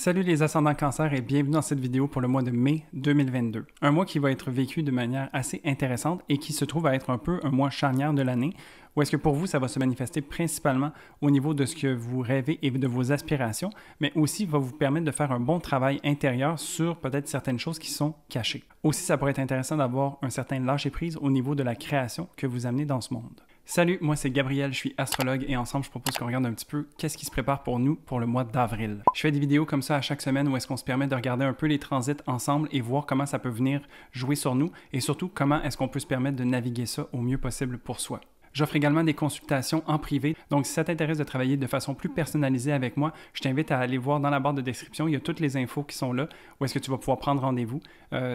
Salut les ascendants Cancer et bienvenue dans cette vidéo pour le mois de mai 2022. Un mois qui va être vécu de manière assez intéressante et qui se trouve à être un peu un mois charnière de l'année, où est-ce que pour vous ça va se manifester principalement au niveau de ce que vous rêvez et de vos aspirations, mais aussi va vous permettre de faire un bon travail intérieur sur peut-être certaines choses qui sont cachées. Aussi, ça pourrait être intéressant d'avoir un certain lâcher-prise au niveau de la création que vous amenez dans ce monde. Salut, moi c'est Gabriel, je suis astrologue et ensemble je propose qu'on regarde un petit peu qu'est-ce qui se prépare pour nous pour le mois d'avril. Je fais des vidéos comme ça à chaque semaine où est-ce qu'on se permet de regarder un peu les transits ensemble et voir comment ça peut venir jouer sur nous et surtout comment est-ce qu'on peut se permettre de naviguer ça au mieux possible pour soi. J'offre également des consultations en privé, donc si ça t'intéresse de travailler de façon plus personnalisée avec moi, je t'invite à aller voir dans la barre de description, il y a toutes les infos qui sont là, où est-ce que tu vas pouvoir prendre rendez-vous.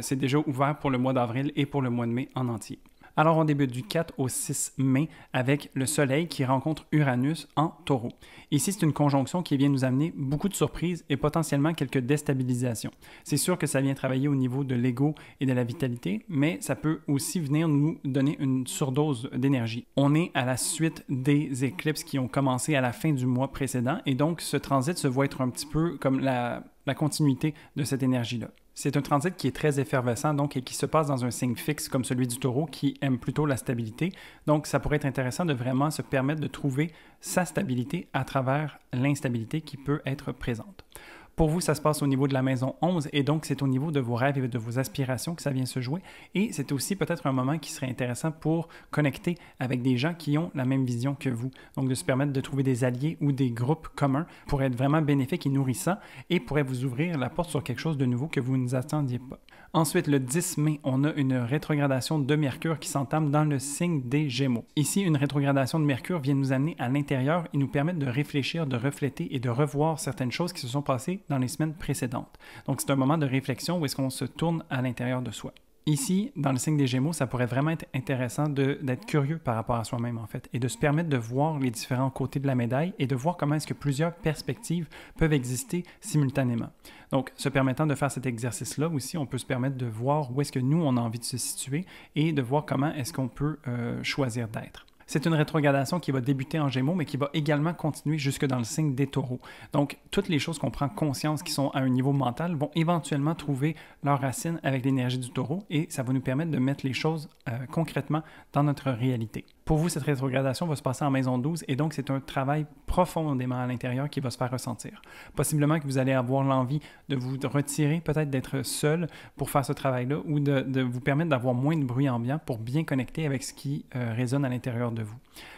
C'est déjà ouvert pour le mois d'avril et pour le mois de mai en entier. Alors, on débute du 4 au 6 mai avec le Soleil qui rencontre Uranus en Taureau. Ici, c'est une conjonction qui vient nous amener beaucoup de surprises et potentiellement quelques déstabilisations. C'est sûr que ça vient travailler au niveau de l'ego et de la vitalité, mais ça peut aussi venir nous donner une surdose d'énergie. On est à la suite des éclipses qui ont commencé à la fin du mois précédent et donc ce transit se voit être un petit peu comme la continuité de cette énergie-là. C'est un transit qui est très effervescent donc, et qui se passe dans un signe fixe comme celui du Taureau qui aime plutôt la stabilité. Donc, ça pourrait être intéressant de vraiment se permettre de trouver sa stabilité à travers l'instabilité qui peut être présente. Pour vous, ça se passe au niveau de la maison 11 et donc c'est au niveau de vos rêves et de vos aspirations que ça vient se jouer. Et c'est aussi peut-être un moment qui serait intéressant pour connecter avec des gens qui ont la même vision que vous. Donc de se permettre de trouver des alliés ou des groupes communs pour être vraiment bénéfiques et nourrissants et pourrait vous ouvrir la porte sur quelque chose de nouveau que vous ne vous attendiez pas. Ensuite, le 10 mai, on a une rétrogradation de Mercure qui s'entame dans le signe des Gémeaux. Ici, une rétrogradation de Mercure vient nous amener à l'intérieur et nous permettre de réfléchir, de refléter et de revoir certaines choses qui se sont passées dans les semaines précédentes. Donc, c'est un moment de réflexion où est-ce qu'on se tourne à l'intérieur de soi. Ici, dans le signe des Gémeaux, ça pourrait vraiment être intéressant d'être curieux par rapport à soi-même, en fait, et de se permettre de voir les différents côtés de la médaille et de voir comment est-ce que plusieurs perspectives peuvent exister simultanément. Donc, se permettant de faire cet exercice-là aussi, on peut se permettre de voir où est-ce que nous, on a envie de se situer et de voir comment est-ce qu'on peut choisir d'être. C'est une rétrogradation qui va débuter en Gémeaux, mais qui va également continuer jusque dans le signe des Taureaux. Donc, toutes les choses qu'on prend conscience qui sont à un niveau mental vont éventuellement trouver leurs racines avec l'énergie du Taureau et ça va nous permettre de mettre les choses concrètement dans notre réalité. Pour vous, cette rétrogradation va se passer en maison 12 et donc c'est un travail profondément à l'intérieur qui va se faire ressentir. Possiblement que vous allez avoir l'envie de vous retirer, peut-être d'être seul pour faire ce travail-là ou de vous permettre d'avoir moins de bruit ambiant pour bien connecter avec ce qui résonne à l'intérieur de vous.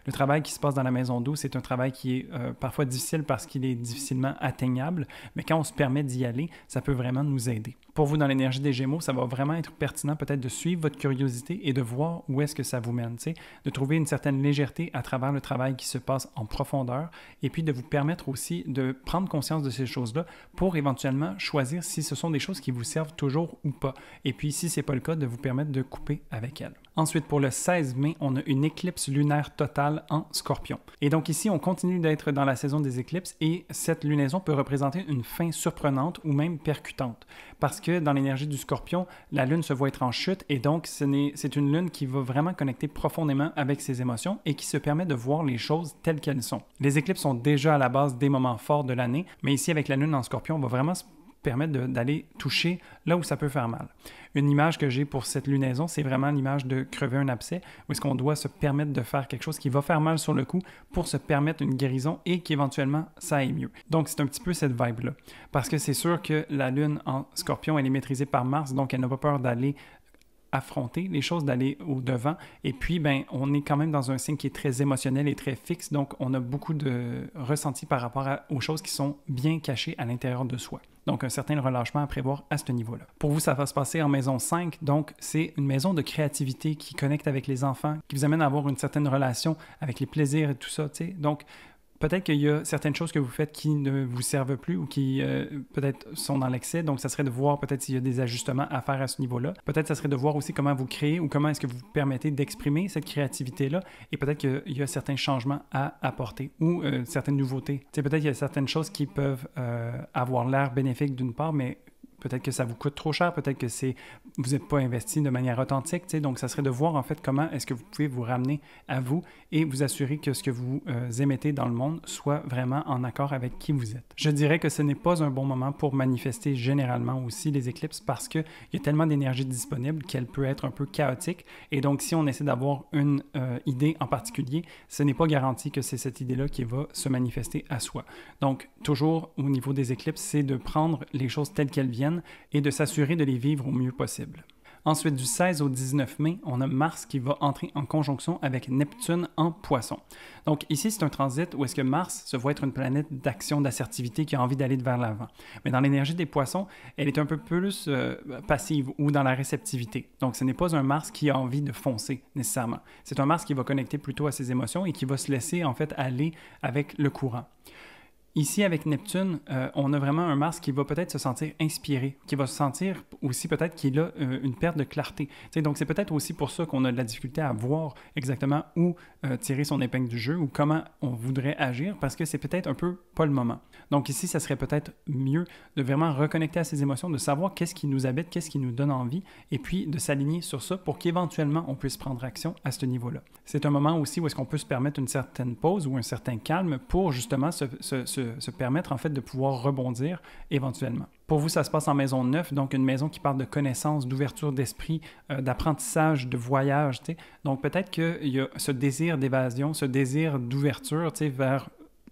Le travail qui se passe dans la maison 12, c'est un travail qui est parfois difficile parce qu'il est difficilement atteignable, mais quand on se permet d'y aller, ça peut vraiment nous aider. Pour vous, dans l'énergie des Gémeaux, ça va vraiment être pertinent peut-être de suivre votre curiosité et de voir où est-ce que ça vous mène, de trouver une certaine légèreté à travers le travail qui se passe en profondeur et puis de vous permettre aussi de prendre conscience de ces choses-là pour éventuellement choisir si ce sont des choses qui vous servent toujours ou pas. Et puis, si ce n'est pas le cas, de vous permettre de couper avec elles. Ensuite, pour le 16 mai, on a une éclipse lunaire totale en Scorpion. Et donc ici, on continue d'être dans la saison des éclipses et cette lunaison peut représenter une fin surprenante ou même percutante. Parce que dans l'énergie du Scorpion, la lune se voit être en chute et donc c'est une lune qui va vraiment connecter profondément avec ses émotions et qui se permet de voir les choses telles qu'elles sont. Les éclipses sont déjà à la base des moments forts de l'année, mais ici avec la lune en Scorpion, on va vraiment se permettre d'aller toucher là où ça peut faire mal. Une image que j'ai pour cette lunaison, c'est vraiment l'image de crever un abcès, où est-ce qu'on doit se permettre de faire quelque chose qui va faire mal sur le coup pour se permettre une guérison et qu'éventuellement ça aille mieux. Donc c'est un petit peu cette vibe-là. Parce que c'est sûr que la lune en Scorpion, elle est maîtrisée par Mars, donc elle n'a pas peur d'aller affronter les choses, d'aller au-devant. Et puis, on est quand même dans un signe qui est très émotionnel et très fixe, donc on a beaucoup de ressenti par rapport aux choses qui sont bien cachées à l'intérieur de soi. Donc, un certain relâchement à prévoir à ce niveau-là. Pour vous, ça va se passer en maison 5, donc c'est une maison de créativité qui connecte avec les enfants, qui vous amène à avoir une certaine relation avec les plaisirs et tout ça, tu sais. Donc, peut-être qu'il y a certaines choses que vous faites qui ne vous servent plus ou qui peut-être sont dans l'excès. Donc, ça serait de voir peut-être s'il y a des ajustements à faire à ce niveau-là. Peut-être ça serait de voir aussi comment vous créez ou comment est-ce que vous vous permettez d'exprimer cette créativité-là. Et peut-être qu'il y a certains changements à apporter ou certaines nouveautés. Tu sais, peut-être qu'il y a certaines choses qui peuvent avoir l'air bénéfiques d'une part, mais Peut-être que ça vous coûte trop cher, peut-être que vous n'êtes pas investi de manière authentique. Donc, ça serait de voir en fait comment est-ce que vous pouvez vous ramener à vous et vous assurer que ce que vous émettez dans le monde soit vraiment en accord avec qui vous êtes. Je dirais que ce n'est pas un bon moment pour manifester généralement aussi les éclipses parce qu'il y a tellement d'énergie disponible qu'elle peut être un peu chaotique. Et donc, si on essaie d'avoir une idée en particulier, ce n'est pas garanti que c'est cette idée-là qui va se manifester à soi. Donc, toujours au niveau des éclipses, c'est de prendre les choses telles qu'elles viennent et de s'assurer de les vivre au mieux possible. Ensuite, du 16 au 19 mai, on a Mars qui va entrer en conjonction avec Neptune en Poisson. Donc ici, c'est un transit où est-ce que Mars se voit être une planète d'action, d'assertivité qui a envie d'aller vers l'avant. Mais dans l'énergie des Poissons, elle est un peu plus passive ou dans la réceptivité. Donc ce n'est pas un Mars qui a envie de foncer nécessairement. C'est un Mars qui va connecter plutôt à ses émotions et qui va se laisser en fait aller avec le courant. Ici, avec Neptune, on a vraiment un Mars qui va peut-être se sentir inspiré, qui va se sentir aussi peut-être qu'il a une perte de clarté. Donc, c'est peut-être aussi pour ça qu'on a de la difficulté à voir exactement où tirer son épingle du jeu ou comment on voudrait agir, parce que c'est peut-être un peu pas le moment. Donc ici, ça serait peut-être mieux de vraiment reconnecter à ses émotions, de savoir qu'est-ce qui nous habite, qu'est-ce qui nous donne envie, et puis de s'aligner sur ça pour qu'éventuellement, on puisse prendre action à ce niveau-là. C'est un moment aussi où est-ce qu'on peut se permettre une certaine pause ou un certain calme pour justement se permettre en fait de pouvoir rebondir éventuellement. Pour vous, ça se passe en maison 9, donc une maison qui parle de connaissance, d'ouverture d'esprit, d'apprentissage, de voyage. Donc peut-être qu'il y a ce désir d'évasion, ce désir d'ouverture vers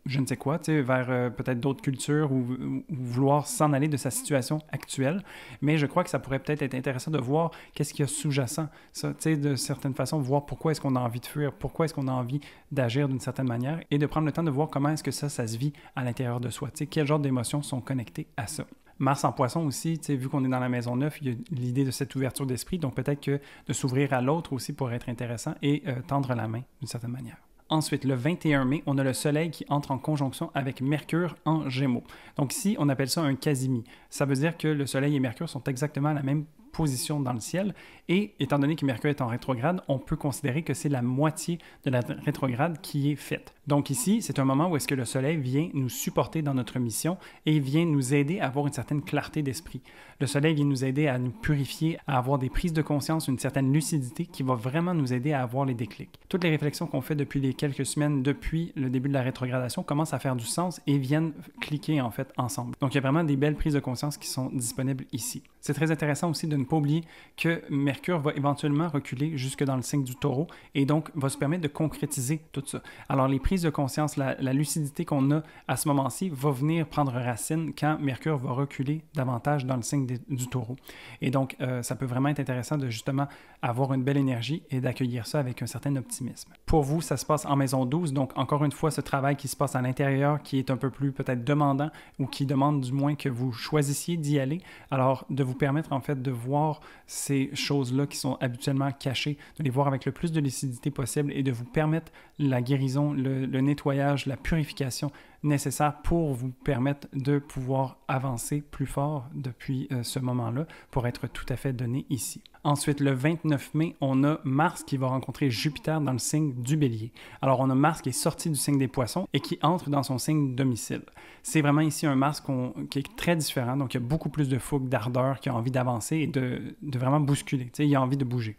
je ne sais quoi, vers peut-être d'autres cultures ou vouloir s'en aller de sa situation actuelle. Mais je crois que ça pourrait peut-être être intéressant de voir qu'est-ce qu'il y a sous-jacent. Ça, de certaines façons, voir pourquoi est-ce qu'on a envie de fuir, pourquoi est-ce qu'on a envie d'agir d'une certaine manière et de prendre le temps de voir comment est-ce que ça se vit à l'intérieur de soi. Quel genre d'émotions sont connectées à ça. Mars en Poisson aussi, vu qu'on est dans la maison 9, il y a l'idée de cette ouverture d'esprit, donc peut-être que de s'ouvrir à l'autre aussi pourrait être intéressant et tendre la main d'une certaine manière. Ensuite, le 21 mai, on a le Soleil qui entre en conjonction avec Mercure en Gémeaux. Donc ici, on appelle ça un quasimi. Ça veut dire que le Soleil et Mercure sont exactement à la même position dans le ciel et étant donné que Mercure est en rétrograde, on peut considérer que c'est la moitié de la rétrograde qui est faite. Donc ici, c'est un moment où est-ce que le Soleil vient nous supporter dans notre mission et vient nous aider à avoir une certaine clarté d'esprit. Le Soleil vient nous aider à nous purifier, à avoir des prises de conscience, une certaine lucidité qui va vraiment nous aider à avoir les déclics. Toutes les réflexions qu'on fait depuis les quelques semaines, depuis le début de la rétrogradation, commencent à faire du sens et viennent cliquer en fait ensemble. Donc il y a vraiment des belles prises de conscience qui sont disponibles ici. C'est très intéressant aussi de ne pas oublier que Mercure va éventuellement reculer jusque dans le signe du Taureau et donc va se permettre de concrétiser tout ça. Alors les prises de conscience, la lucidité qu'on a à ce moment-ci va venir prendre racine quand Mercure va reculer davantage dans le signe du Taureau. Et donc ça peut vraiment être intéressant de justement avoir une belle énergie et d'accueillir ça avec un certain optimisme. Pour vous, ça se passe en maison 12, donc encore une fois, ce travail qui se passe à l'intérieur qui est un peu plus peut-être demandant ou qui demande du moins que vous choisissiez d'y aller. Alors de vous permettre en fait de voir ces choses-là qui sont habituellement cachées, de les voir avec le plus de lucidité possible et de vous permettre la guérison, le nettoyage, la purification nécessaire pour vous permettre de pouvoir avancer plus fort depuis ce moment-là pour être tout à fait donné ici. Ensuite, le 29 mai, on a Mars qui va rencontrer Jupiter dans le signe du Bélier. Alors, on a Mars qui est sorti du signe des Poissons et qui entre dans son signe domicile. C'est vraiment ici un Mars qui est très différent, donc il y a beaucoup plus de fougue, d'ardeur, qui a envie d'avancer et de vraiment bousculer. Il a envie de bouger.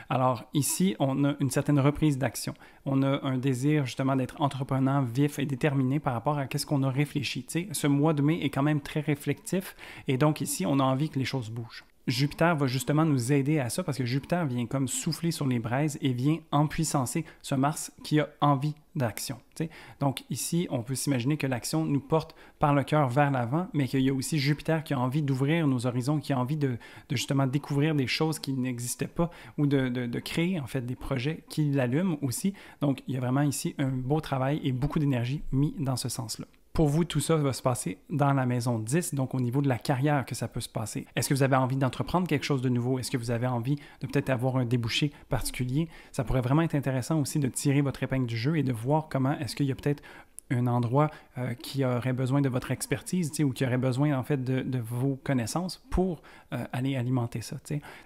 Alors ici, on a une certaine reprise d'action. On a un désir justement d'être entreprenant, vif et déterminé par rapport à ce qu'on a réfléchi. Ce mois de mai est quand même très réflectif et donc ici, on a envie que les choses bougent. Jupiter va justement nous aider à ça parce que Jupiter vient comme souffler sur les braises et vient empuissancer ce Mars qui a envie d'action. Donc ici, on peut s'imaginer que l'action nous porte par le cœur vers l'avant, mais qu'il y a aussi Jupiter qui a envie d'ouvrir nos horizons, qui a envie de justement découvrir des choses qui n'existaient pas ou de créer en fait des projets qui l'allument aussi. Donc il y a vraiment ici un beau travail et beaucoup d'énergie mis dans ce sens-là. Pour vous, tout ça va se passer dans la maison 10, donc au niveau de la carrière que ça peut se passer. Est-ce que vous avez envie d'entreprendre quelque chose de nouveau? Est-ce que vous avez envie de peut-être avoir un débouché particulier? Ça pourrait vraiment être intéressant aussi de tirer votre épingle du jeu et de voir comment est-ce qu'il y a peut-être un endroit qui aurait besoin de votre expertise ou qui aurait besoin en fait de vos connaissances pour aller alimenter ça.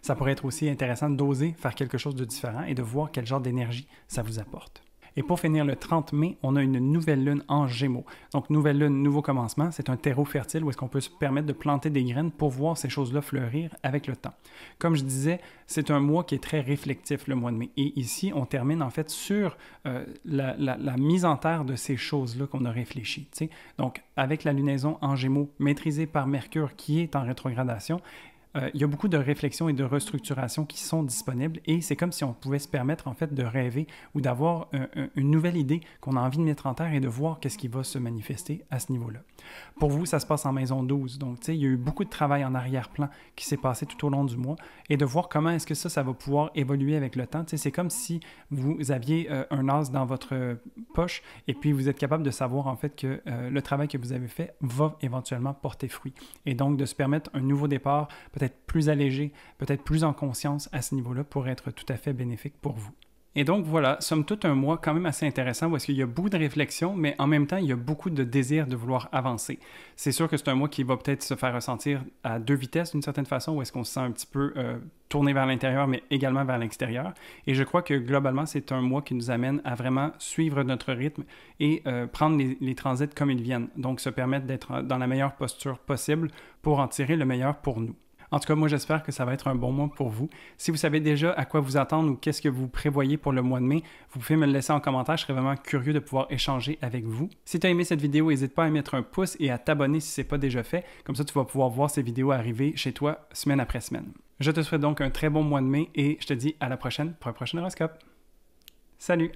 Ça pourrait être aussi intéressant d'oser faire quelque chose de différent et de voir quel genre d'énergie ça vous apporte. Et pour finir le 30 mai, on a une nouvelle lune en Gémeaux. Donc, nouvelle lune, nouveau commencement, c'est un terreau fertile où est-ce qu'on peut se permettre de planter des graines pour voir ces choses-là fleurir avec le temps. Comme je disais, c'est un mois qui est très réflectif, le mois de mai. Et ici, on termine en fait sur la mise en terre de ces choses-là qu'on a réfléchies. T'sais. Donc, avec la lunaison en Gémeaux, maîtrisée par Mercure qui est en rétrogradation, il y a beaucoup de réflexions et de restructurations qui sont disponibles et c'est comme si on pouvait se permettre en fait de rêver ou d'avoir une nouvelle idée qu'on a envie de mettre en terre et de voir qu'est-ce qui va se manifester à ce niveau-là. Pour vous, ça se passe en maison 12, donc tu sais, il y a eu beaucoup de travail en arrière-plan qui s'est passé tout au long du mois et de voir comment est-ce que ça va pouvoir évoluer avec le temps. Tu sais, c'est comme si vous aviez un as dans votre poche et puis vous êtes capable de savoir en fait que le travail que vous avez fait va éventuellement porter fruit et donc de se permettre un nouveau départ, peut-être plus allégé, peut-être plus en conscience à ce niveau-là pour être tout à fait bénéfique pour vous. Et donc voilà, somme toute un mois quand même assez intéressant parce qu'il y a beaucoup de réflexions, mais en même temps, il y a beaucoup de désir de vouloir avancer. C'est sûr que c'est un mois qui va peut-être se faire ressentir à deux vitesses d'une certaine façon, où est-ce qu'on se sent un petit peu tourné vers l'intérieur, mais également vers l'extérieur. Et je crois que globalement, c'est un mois qui nous amène à vraiment suivre notre rythme et prendre les transits comme ils viennent. Donc se permettre d'être dans la meilleure posture possible pour en tirer le meilleur pour nous. En tout cas, moi, j'espère que ça va être un bon mois pour vous. Si vous savez déjà à quoi vous attendre ou qu'est-ce que vous prévoyez pour le mois de mai, vous pouvez me le laisser en commentaire. Je serais vraiment curieux de pouvoir échanger avec vous. Si tu as aimé cette vidéo, n'hésite pas à mettre un pouce et à t'abonner si ce n'est pas déjà fait. Comme ça, tu vas pouvoir voir ces vidéos arriver chez toi semaine après semaine. Je te souhaite donc un très bon mois de mai et je te dis à la prochaine pour un prochain horoscope. Salut!